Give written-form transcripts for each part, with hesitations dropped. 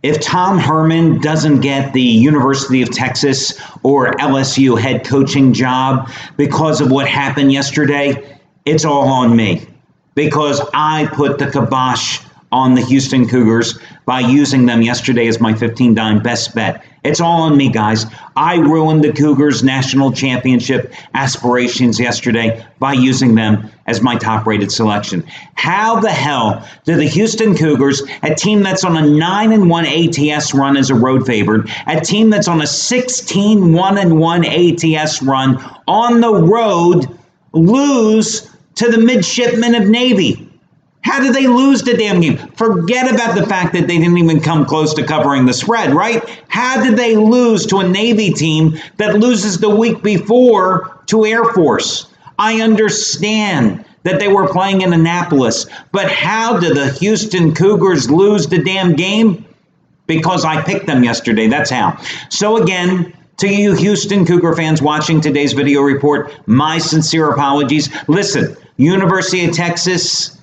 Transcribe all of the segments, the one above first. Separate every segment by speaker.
Speaker 1: If Tom Herman doesn't get the University of Texas or LSU head coaching job because of what happened yesterday, it's all on me. Because I put the kibosh on the Houston Cougars by using them yesterday as my 15-dime best bet. It's all on me, guys. I ruined the Cougars' national championship aspirations yesterday by using them as my top-rated selection. How the hell do the Houston Cougars, a team that's on a 9-1 ATS run as a road favorite, a team that's on a 16-1-1 ATS run on the road, lose to the midshipmen of Navy? How did they lose the damn game? Forget about the fact that they didn't even come close to covering the spread, right? How did they lose to a Navy team that loses the week before to Air Force? I understand that they were playing in Annapolis, but how did the Houston Cougars lose the damn game? Because I picked them yesterday, that's how. So again, to you Houston Cougar fans watching today's video report, my sincere apologies. Listen, University of Texas,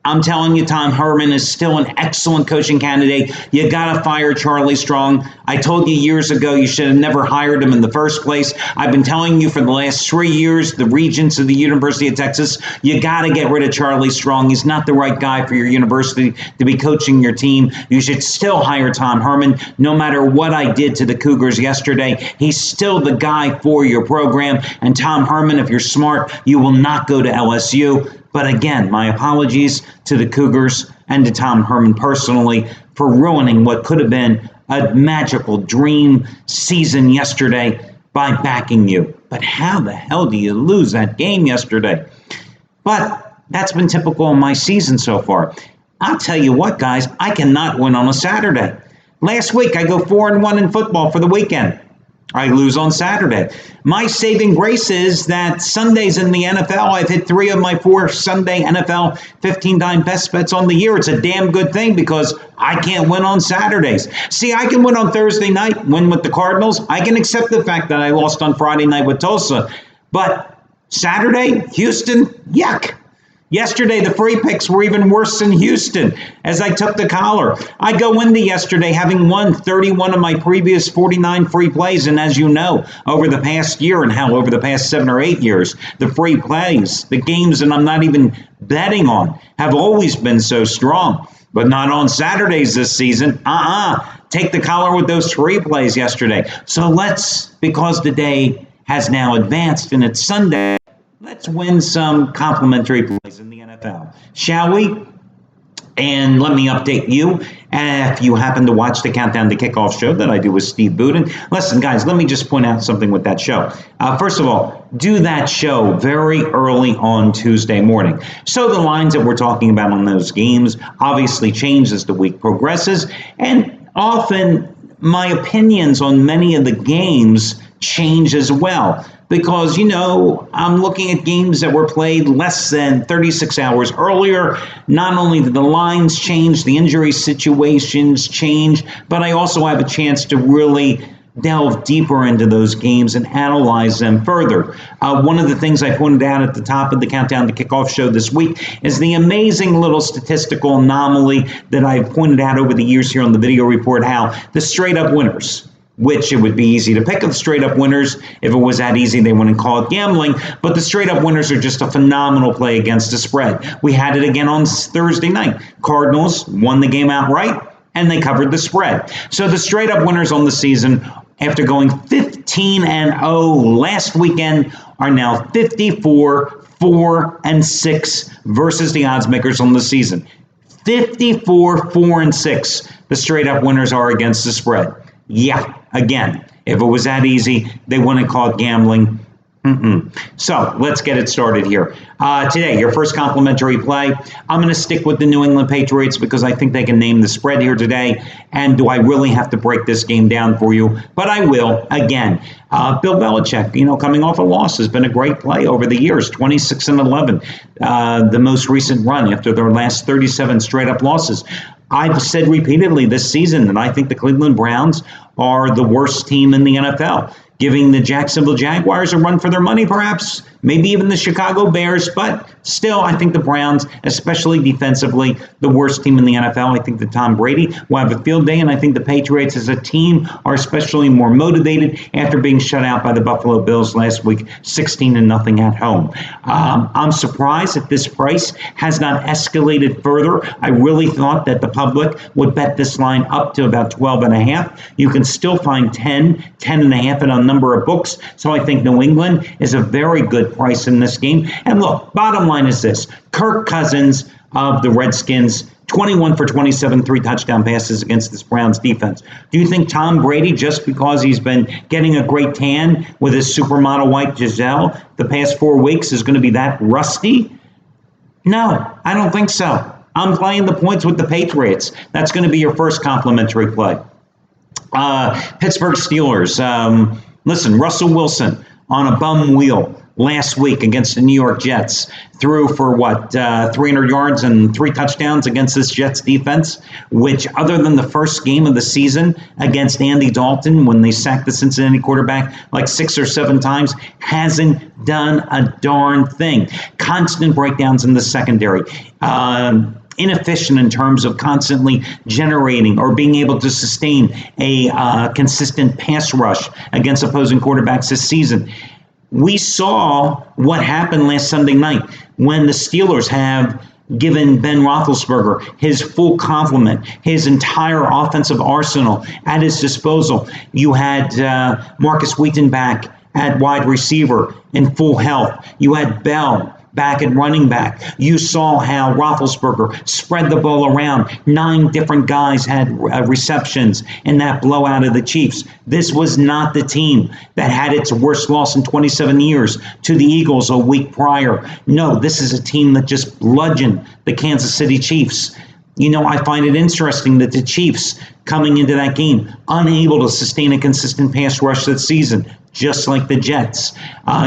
Speaker 1: I'm telling you, Tom Herman is still an excellent coaching candidate. You got to fire Charlie Strong. I told you years ago you should have never hired him in the first place. I've been telling you for the last 3 years, the regents of the University of Texas, you got to get rid of Charlie Strong. He's not the right guy for your university to be coaching your team. You should still hire Tom Herman. No matter what I did to the Cougars yesterday, he's still the guy for your program. And Tom Herman, if you're smart, you will not go to LSU. But again, my apologies to the Cougars and to Tom Herman personally for ruining what could have been a magical dream season yesterday by backing you. But how the hell do you lose that game yesterday? But that's been typical of my season so far. I'll tell you what, guys, I cannot win on a Saturday. Last week, I go 4-1 in football for the weekend. I lose on Saturday. My saving grace is that Sundays in the NFL, I've hit 3 of my 4 Sunday NFL 15-dime best bets on the year. It's a damn good thing because I can't win on Saturdays. See, I can win on Thursday night, win with the Cardinals. I can accept the fact that I lost on Friday night with Tulsa. But Saturday, Houston, yuck. Yesterday, the free picks were even worse than Houston as I took the collar. I go into yesterday having won 31 of my previous 49 free plays. And as you know, over the past year and hell, over the past 7 or 8 years, the free plays, the games that I'm not even betting on have always been so strong. But not on Saturdays this season. Take the collar with those free plays yesterday. So because the day has now advanced and it's Sunday, let's win some complimentary plays in the NFL, shall we? And let me update you. If you happen to watch the Countdown to Kickoff show that I do with Steve Budin, listen, guys, let me just point out something with that show. First of all, do that show very early on Tuesday morning. So the lines that we're talking about on those games obviously change as the week progresses. And often my opinions on many of the games change as well. Because, I'm looking at games that were played less than 36 hours earlier. Not only did the lines change, the injury situations change, but I also have a chance to really delve deeper into those games and analyze them further. One of the things I pointed out at the top of the Countdown to Kickoff show this week is the amazing little statistical anomaly that I've pointed out over the years here on the video report, how the straight-up winners, which it would be easy to pick up the straight-up winners. If it was that easy, they wouldn't call it gambling. But the straight-up winners are just a phenomenal play against the spread. We had it again on Thursday night. Cardinals won the game outright, and they covered the spread. So the straight-up winners on the season, after going 15-0 last weekend, are now 54-4-6 versus the odds makers on the season. 54-4-6, the straight-up winners are against the spread. Yeah, again, if it was that easy, they wouldn't call it gambling. So let's get it started here. Today, your first complimentary play. I'm going to stick with the New England Patriots because I think they can name the spread here today. And do I really have to break this game down for you? But I will. Again, Bill Belichick, coming off a loss, has been a great play over the years. 26-11, the most recent run after their last 37 straight-up losses. I've said repeatedly this season that I think the Cleveland Browns are the worst team in the NFL. giving the Jacksonville Jaguars a run for their money, perhaps, maybe even the Chicago Bears. But still, I think the Browns, especially defensively, the worst team in the NFL. I think that Tom Brady will have a field day, and I think the Patriots as a team are especially more motivated after being shut out by the Buffalo Bills last week, 16-0 at home. I'm surprised that this price has not escalated further. I really thought that the public would bet this line up to about 12.5. You can still find 10.5 at a number of books. So I think New England is a very good price in this game. And look, bottom line is this. Kirk Cousins of the Redskins, 21 for 27, 3 touchdown passes against this Browns defense. Do you think Tom Brady, just because he's been getting a great tan with his supermodel wife Giselle the past 4 weeks, is going to be that rusty? No, I don't think so. I'm playing the points with the Patriots. That's going to be your first complimentary play. Pittsburgh Steelers. Listen, Russell Wilson on a bum wheel last week against the New York Jets. Threw for 300 yards and 3 touchdowns against this Jets defense, which other than the first game of the season against Andy Dalton when they sacked the Cincinnati quarterback like 6 or 7 times, hasn't done a darn thing. Constant breakdowns in the secondary. Inefficient in terms of constantly generating or being able to sustain a consistent pass rush against opposing quarterbacks this season. We saw what happened last Sunday night when the Steelers have given Ben Roethlisberger his full complement, his entire offensive arsenal at his disposal. You had Marcus Wheaton back at wide receiver in full health. You had Bell back at running back. You saw how Roethlisberger spread the ball around. 9 different guys had receptions in that blowout of the Chiefs. This was not the team that had its worst loss in 27 years to the Eagles a week prior. No, this is a team that just bludgeoned the Kansas City Chiefs. You know, I find it interesting that the Chiefs, coming into that game, unable to sustain a consistent pass rush this season, just like the Jets.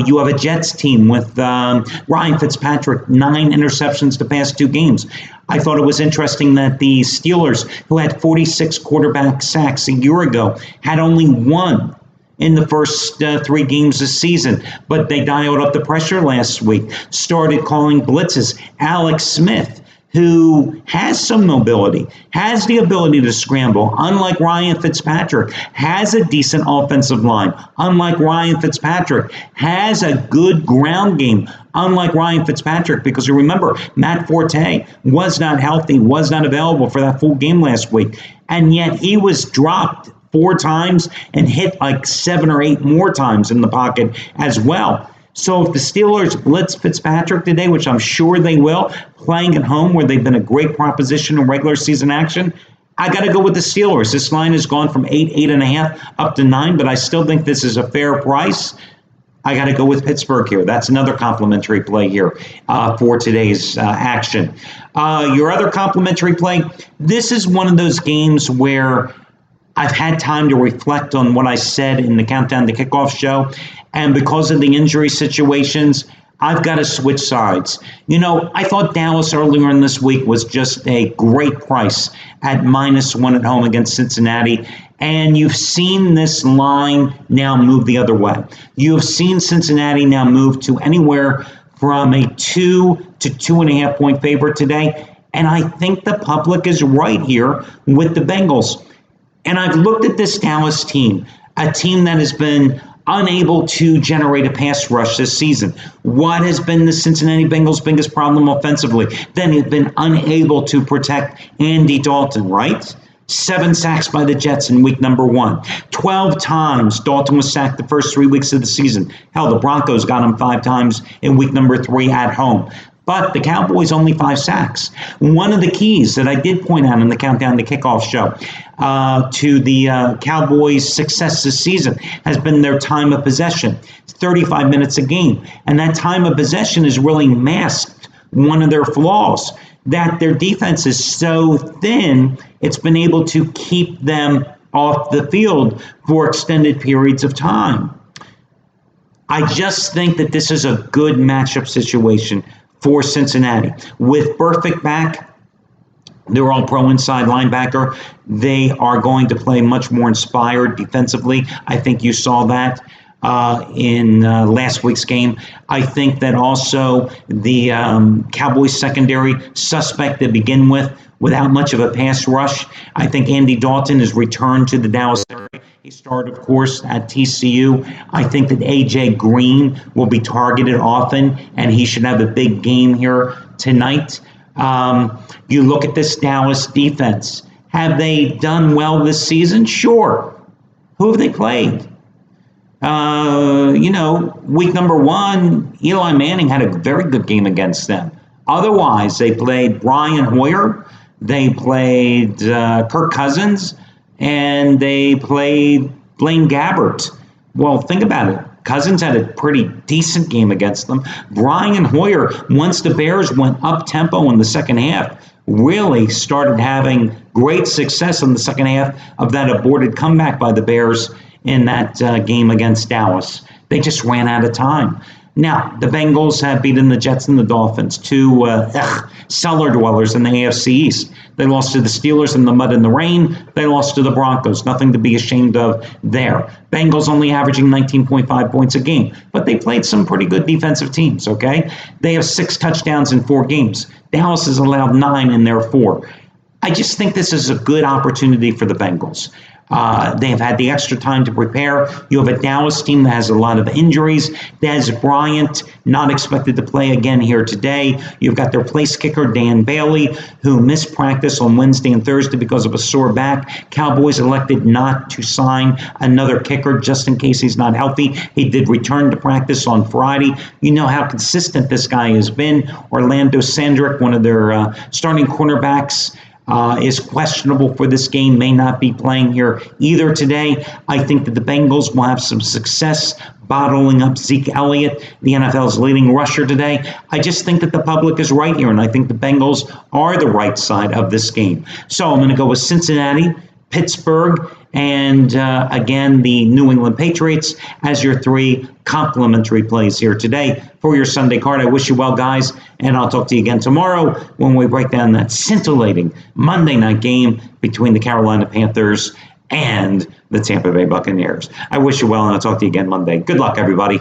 Speaker 1: You have a Jets team with Ryan Fitzpatrick, 9 interceptions the past 2 games. I thought it was interesting that the Steelers, who had 46 quarterback sacks a year ago, had only 1 in the first 3 games this season. But they dialed up the pressure last week, started calling blitzes. Alex Smith, who has some mobility, has the ability to scramble, unlike Ryan Fitzpatrick, has a decent offensive line, unlike Ryan Fitzpatrick, has a good ground game, unlike Ryan Fitzpatrick, because you remember, Matt Forte was not healthy, was not available for that full game last week, and yet he was dropped 4 times and hit like 7 or 8 more times in the pocket as well. So if the Steelers blitz Fitzpatrick today, which I'm sure they will, playing at home where they've been a great proposition in regular season action, I got to go with the Steelers. This line has gone from 8.5 up to 9, but I still think this is a fair price. I got to go with Pittsburgh here. That's another complimentary play here for today's action. Your other complimentary play, this is one of those games where I've had time to reflect on what I said in the Countdown to Kickoff show. And because of the injury situations, I've got to switch sides. You know, I thought Dallas earlier in this week was just a great price at -1 at home against Cincinnati. And you've seen this line now move the other way. You have seen Cincinnati now move to anywhere from a 2 to 2.5 point favorite today. And I think the public is right here with the Bengals. And I've looked at this Dallas team, a team that has been unable to generate a pass rush this season. What has been the Cincinnati Bengals' biggest problem offensively? Then they've been unable to protect Andy Dalton, right? 7 sacks by the Jets in week number 1. 12 times Dalton was sacked the first 3 weeks of the season. Hell, the Broncos got him 5 times in week number 3 at home. But the Cowboys only 5 sacks. One of the keys that I did point out in the Countdown to Kickoff show to the Cowboys' success this season has been their time of possession. 35 minutes a game. And that time of possession has really masked one of their flaws, that their defense is so thin, it's been able to keep them off the field for extended periods of time. I just think that this is a good matchup situation for Cincinnati. With Burfict back, they're all pro inside linebacker. They are going to play much more inspired defensively. I think you saw that. in last week's game. I think that also the Cowboys secondary suspect to begin with, without much of a pass rush. I think Andy Dalton is returned to the Dallas area. He started, of course, at TCU. I think that A.J. Green will be targeted often, and he should have a big game here tonight. You look at this Dallas defense. Have they done well this season? Sure. Who have they played? Week number 1, Eli Manning had a very good game against them. Otherwise, they played Brian Hoyer, they played Kirk Cousins, and they played Blaine Gabbert. Well, think about it. Cousins had a pretty decent game against them. Brian Hoyer, once the Bears went up-tempo in the second half, really started having great success in the second half of that aborted comeback by the Bears in that game against Dallas. They just ran out of time. Now, the Bengals have beaten the Jets and the Dolphins, two cellar dwellers in the AFC East. They lost to the Steelers in the mud and the rain. They lost to the Broncos. Nothing to be ashamed of there. Bengals only averaging 19.5 points a game, but they played some pretty good defensive teams, okay? They have 6 touchdowns in 4 games. Dallas has allowed 9 in their 4. I just think this is a good opportunity for the Bengals. They have had the extra time to prepare. You have a Dallas team that has a lot of injuries. Dez Bryant, not expected to play again here today. You've got their place kicker, Dan Bailey, who missed practice on Wednesday and Thursday because of a sore back. Cowboys elected not to sign another kicker just in case he's not healthy. He did return to practice on Friday. You know how consistent this guy has been. Orlando Sandrick, one of their starting cornerbacks, is questionable for this game, may not be playing here either today. I think that the Bengals will have some success bottling up Zeke Elliott, the NFL's leading rusher today. I just think that the public is right here, and I think the Bengals are the right side of this game. So I'm going to go with Cincinnati, Pittsburgh, and again, the New England Patriots as your 3 complimentary plays here today for your Sunday card. I wish you well, guys, and I'll talk to you again tomorrow when we break down that scintillating Monday night game between the Carolina Panthers and the Tampa Bay Buccaneers. I wish you well, and I'll talk to you again Monday. Good luck, everybody.